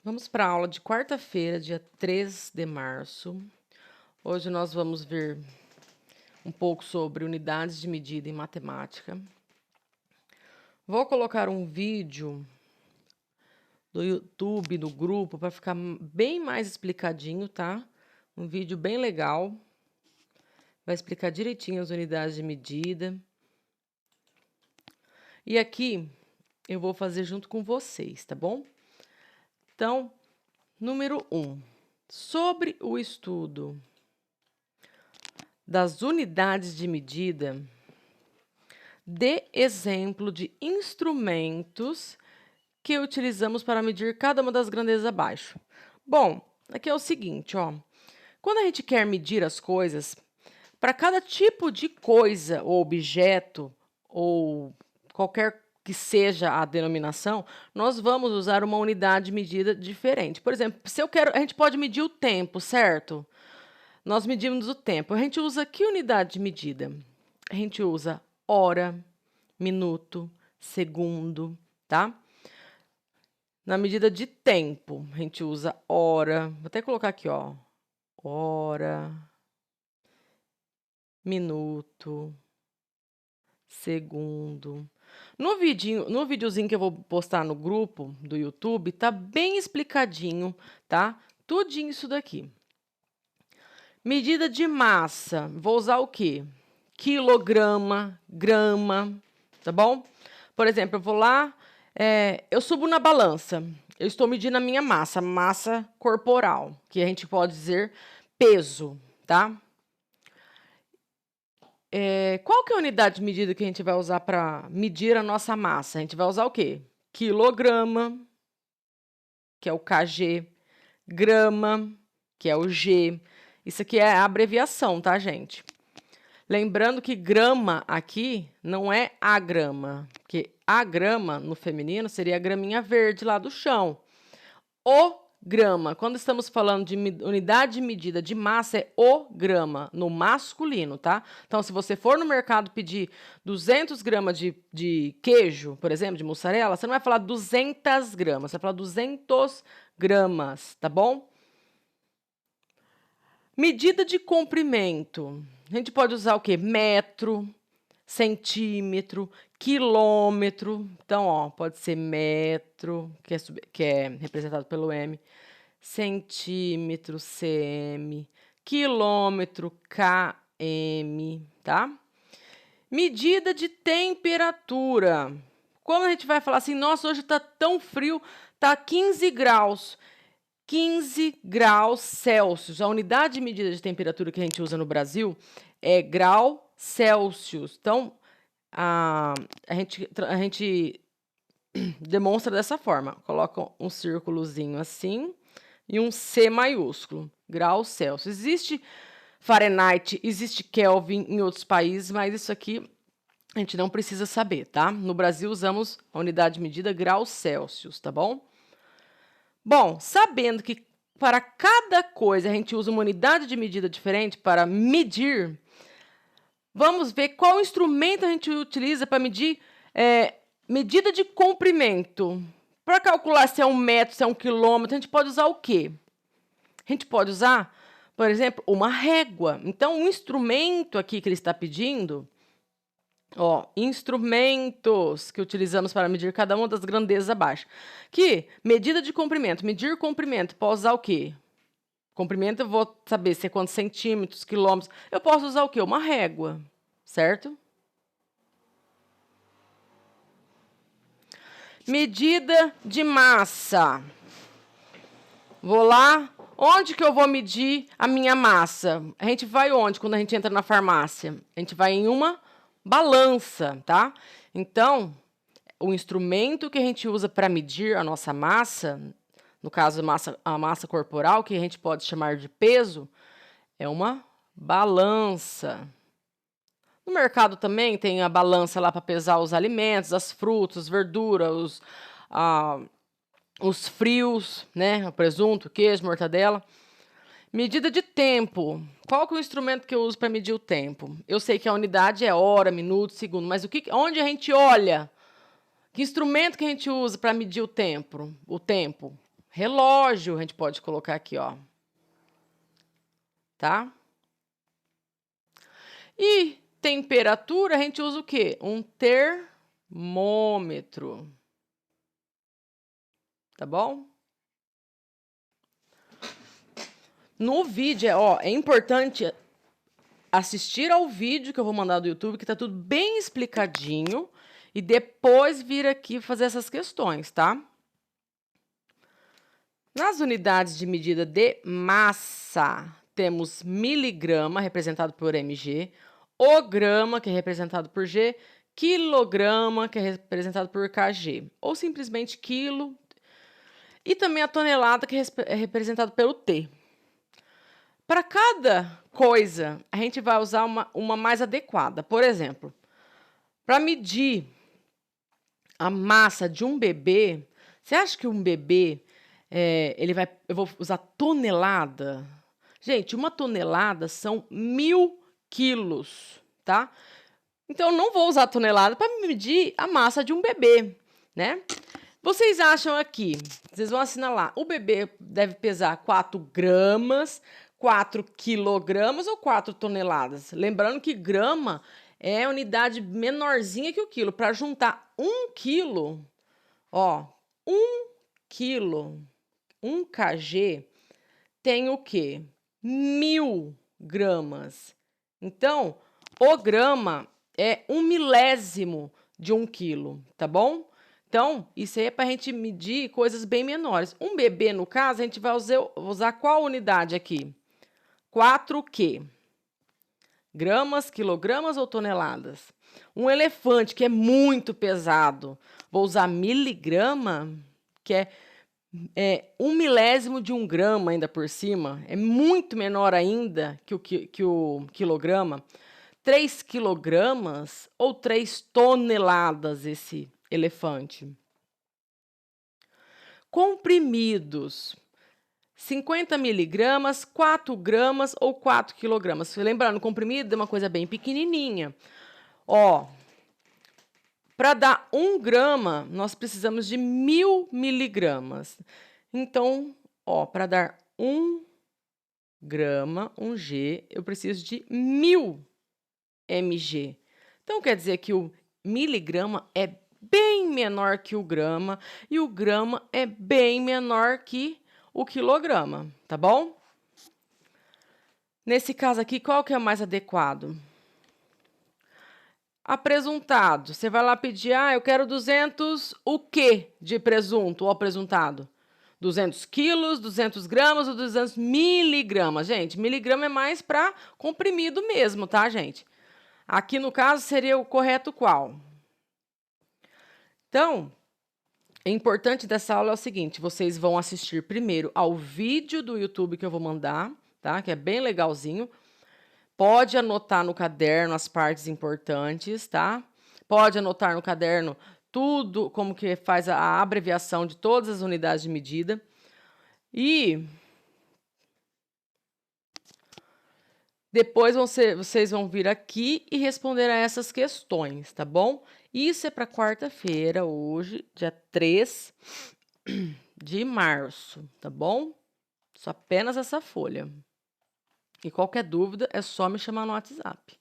Vamos para a aula de quarta-feira, dia 3 de março. Hoje nós vamos ver um pouco sobre unidades de medida em matemática. Vou colocar um vídeo do YouTube, no grupo, para ficar bem mais explicadinho, tá? Um vídeo bem legal. Vai explicar direitinho as unidades de medida. E aqui eu vou fazer junto com vocês, tá bom? Então, número 1. Sobre o estudo das unidades de medida, dê exemplo de instrumentos que utilizamos para medir cada uma das grandezas abaixo. Bom, aqui é o seguinte, ó. Quando a gente quer medir as coisas, para cada tipo de coisa ou objeto, ou qualquer que seja a denominação, nós vamos usar uma unidade de medida diferente. Por exemplo, se eu quero, a gente pode medir o tempo, certo? Nós medimos o tempo. A gente usa que unidade de medida? A gente usa hora, minuto, segundo, tá? Na medida de tempo, a gente usa hora. Vou até colocar aqui, ó. Hora, minuto, segundo. No videozinho que eu vou postar no grupo do YouTube, tá bem explicadinho, tá? Tudinho isso daqui. Medida de massa, vou usar o quê? Quilograma, grama, tá bom? Por exemplo, eu vou lá, eu subo na balança, eu estou medindo a minha massa corporal, que a gente pode dizer peso, tá? Qual que é a unidade de medida que a gente vai usar para medir a nossa massa? A gente vai usar o quê? Quilograma, que é o kg, grama, que é o g. Isso aqui é a abreviação, tá, gente? Lembrando que grama aqui não é a grama, porque a grama no feminino seria a graminha verde lá do chão. O grama, quando estamos falando de unidade de medida de massa, é o grama, no masculino, tá? Então, se você for no mercado pedir 200 gramas de queijo, por exemplo, de mussarela, você não vai falar 200 gramas, você vai falar 200 gramas, tá bom? Medida de comprimento. A gente pode usar o quê? Metro, centímetro, quilômetro. Então, ó, pode ser metro, que é representado pelo M, centímetro, cm, quilômetro, km, tá? Medida de temperatura. Quando a gente vai falar assim, nossa, hoje tá tão frio, tá 15 graus. 15 graus Celsius. A unidade de medida de temperatura que a gente usa no Brasil é grau Celsius. Então, a gente demonstra dessa forma. Coloca um círculozinho assim e um C maiúsculo, grau Celsius. Existe Fahrenheit, existe Kelvin em outros países, mas isso aqui a gente não precisa saber, tá? No Brasil usamos a unidade de medida grau Celsius, tá bom? Bom, sabendo que para cada coisa a gente usa uma unidade de medida diferente para medir, vamos ver qual instrumento a gente utiliza para medir medida de comprimento. Para calcular se é 1 metro, se é 1 quilômetro, a gente pode usar o quê? A gente pode usar, por exemplo, uma régua. Então, o instrumento aqui que ele está pedindo, ó, instrumentos que utilizamos para medir cada uma das grandezas abaixo. Que medida de comprimento. Medir comprimento, posso usar o quê? Comprimento eu vou saber se é quantos centímetros, quilômetros. Eu posso usar o quê? Uma régua, certo? Medida de massa. Vou lá. Onde que eu vou medir a minha massa? A gente vai onde quando a gente entra na farmácia? A gente vai em uma balança, tá? Então, o instrumento que a gente usa para medir a nossa massa, no caso a massa corporal, que a gente pode chamar de peso, é uma balança. No mercado também tem a balança lá para pesar os alimentos, as frutas, as verduras, os frios, né? O presunto, queijo, mortadela. Medida de tempo. Qual que é o instrumento que eu uso para medir o tempo? Eu sei que a unidade é hora, minuto, segundo, mas onde a gente olha? Que instrumento que a gente usa para medir o tempo? Relógio, a gente pode colocar aqui, ó. Tá? E temperatura, a gente usa o quê? Um termômetro. Tá bom? No vídeo, ó, é importante assistir ao vídeo que eu vou mandar do YouTube, que tá tudo bem explicadinho, e depois vir aqui fazer essas questões, tá? Nas unidades de medida de massa, temos miligrama, representado por mg, o grama, que é representado por g, quilograma, que é representado por kg, ou simplesmente quilo, e também a tonelada, que é representado pelo t. Para cada coisa, a gente vai usar uma mais adequada. Por exemplo, para medir a massa de um bebê, você acha que um bebê, eu vou usar tonelada? Gente, uma tonelada são 1000 quilos, tá? Então, eu não vou usar tonelada para medir a massa de um bebê, né? Vocês acham aqui, vocês vão assinalar, o bebê deve pesar 4 gramas, 4 quilogramas ou 4 toneladas? Lembrando que grama é a unidade menorzinha que o quilo. Para juntar 1 quilo, ó, 1 quilo, 1 kg, tem o quê? 1000 gramas. Então, o grama é 1 milésimo de 1 quilo, tá bom? Então, isso aí é para a gente medir coisas bem menores. Um bebê, no caso, a gente vai usar qual unidade aqui? 4 quê? Gramas, quilogramas ou toneladas? Um elefante, que é muito pesado, vou usar miligrama, que é 1 milésimo de 1 grama ainda por cima. É muito menor ainda que o quilograma. 3 quilogramas ou 3 toneladas esse elefante. Comprimidos. 50 miligramas, 4 gramas ou 4 quilogramas. Lembrando, comprimido é uma coisa bem pequenininha. Ó, para dar 1 grama, nós precisamos de 1000 miligramas. Então, ó, para dar 1 grama, 1 G, eu preciso de 1000 mg. Então, quer dizer que o miligrama é bem menor que o grama e o grama é bem menor que o quilograma, tá bom? Nesse caso aqui, qual que é o mais adequado? Apresuntado. Você vai lá pedir, eu quero 200 o quê de presunto ou apresuntado? 200 quilos, 200 gramas ou 200 miligramas? Gente, miligrama é mais para comprimido mesmo, tá, gente? Aqui, no caso, seria o correto qual? Então, o importante dessa aula é o seguinte, vocês vão assistir primeiro ao vídeo do YouTube que eu vou mandar, tá? Que é bem legalzinho. Pode anotar no caderno as partes importantes, tá? Pode anotar no caderno tudo, como que faz a abreviação de todas as unidades de medida. E depois vocês vão vir aqui e responder a essas questões, tá bom? Isso é para quarta-feira, hoje, dia 3 de março, tá bom? Só apenas essa folha. E qualquer dúvida é só me chamar no WhatsApp.